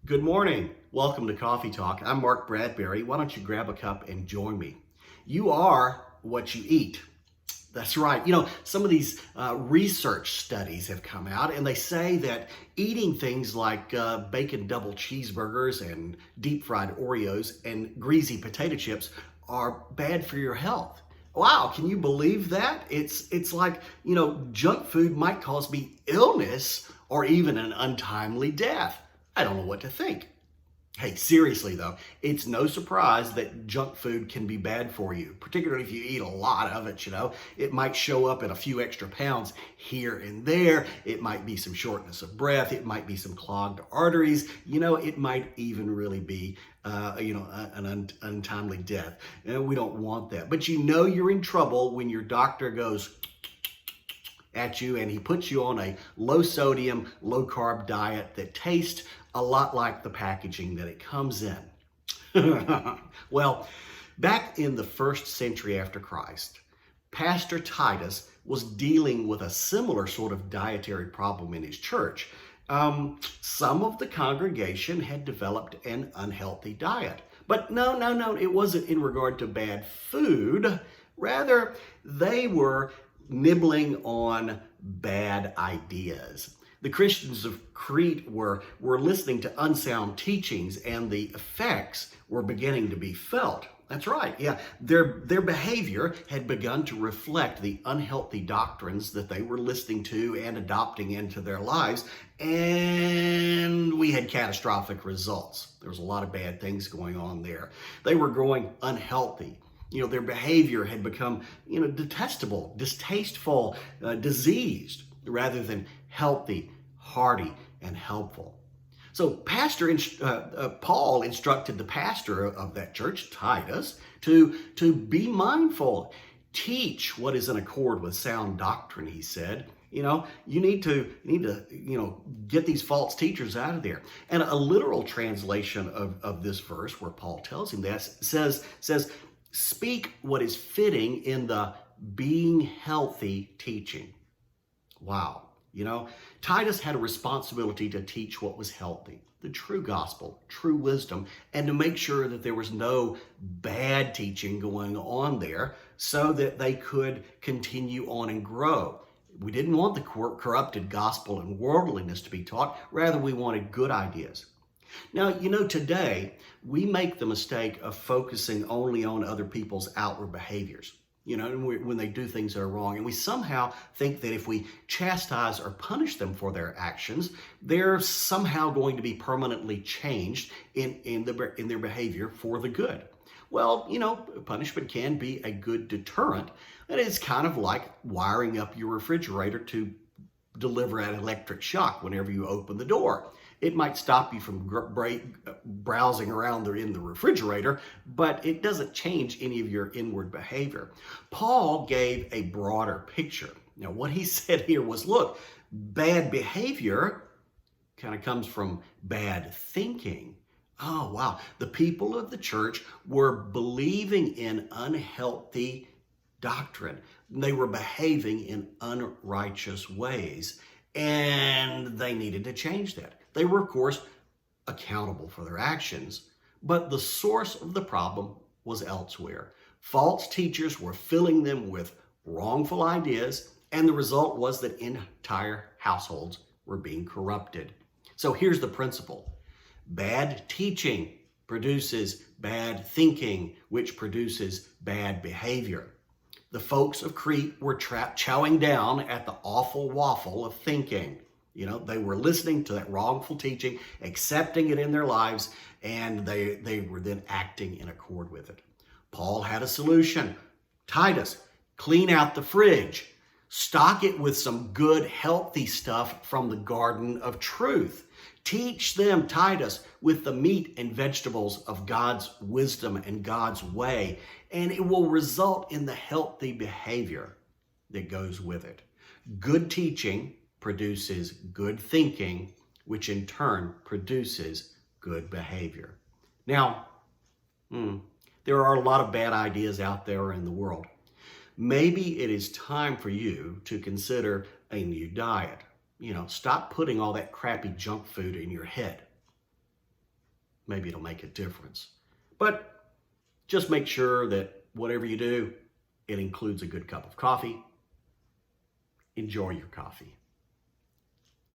Good morning. Welcome to Coffee Talk. I'm Mark Bradberry. Why don't you grab a cup and join me? You are what you eat. That's right. Some of these research studies have come out and they say that eating things like bacon double cheeseburgers and deep fried Oreos and greasy potato chips are bad for your health. Wow, can you believe that? It's like, junk food might cause me illness or even an untimely death. I don't know what to think. Hey, seriously though, it's no surprise that junk food can be bad for you, particularly if you eat a lot of it, It might show up in a few extra pounds here and there. It might be some shortness of breath. It might be some clogged arteries. It might even really be, an untimely death. We don't want that. But you're in trouble when your doctor goes at you and he puts you on a low sodium, low carb diet that tastes a lot like the packaging that it comes in. Well, back in the first century after Christ, Pastor Titus was dealing with a similar sort of dietary problem in his church. Some of the congregation had developed an unhealthy diet. But no, it wasn't in regard to bad food. Rather, they were nibbling on bad ideas. The Christians of Crete were listening to unsound teachings and the effects were beginning to be felt. That's right, yeah. Their behavior had begun to reflect the unhealthy doctrines that they were listening to and adopting into their lives, and we had catastrophic results. There was a lot of bad things going on there. They were growing unhealthy. Their behavior had become, detestable, distasteful, diseased, rather than healthy, hearty, and helpful. So Paul instructed the pastor of that church, Titus, to be mindful, teach what is in accord with sound doctrine, he said. You need to get these false teachers out of there. And a literal translation of this verse, where Paul tells him that, says, speak what is fitting in the being healthy teaching. Wow. Titus had a responsibility to teach what was healthy, the true gospel, true wisdom, and to make sure that there was no bad teaching going on there so that they could continue on and grow. We didn't want the corrupted gospel and worldliness to be taught. Rather, we wanted good ideas. Now, today we make the mistake of focusing only on other people's outward behaviors, when they do things that are wrong. And we somehow think that if we chastise or punish them for their actions, they're somehow going to be permanently changed in their behavior for the good. Well, punishment can be a good deterrent. And it's kind of like wiring up your refrigerator to deliver an electric shock whenever you open the door. It might stop you from browsing around in the refrigerator, but it doesn't change any of your inward behavior. Paul gave a broader picture. Now, what he said here was, look, bad behavior kind of comes from bad thinking. Oh, wow. The people of the church were believing in unhealthy doctrine. They were behaving in unrighteous ways, and they needed to change that. They were, of course, accountable for their actions, but the source of the problem was elsewhere. False teachers were filling them with wrongful ideas, and the result was that entire households were being corrupted. So here's the principle. Bad teaching produces bad thinking, which produces bad behavior. The folks of Crete were chowing down at the awful waffle of thinking. They were listening to that wrongful teaching, accepting it in their lives, and they were then acting in accord with it. Paul had a solution. Titus, clean out the fridge. Stock it with some good, healthy stuff from the garden of truth. Teach them, Titus, with the meat and vegetables of God's wisdom and God's way, and it will result in the healthy behavior that goes with it. Good teaching produces good thinking, which in turn produces good behavior. Now, there are a lot of bad ideas out there in the world. Maybe it is time for you to consider a new diet. Stop putting all that crappy junk food in your head. maybe it'll make a difference. But just make sure that whatever you do, it includes a good cup of coffee. Enjoy your coffee.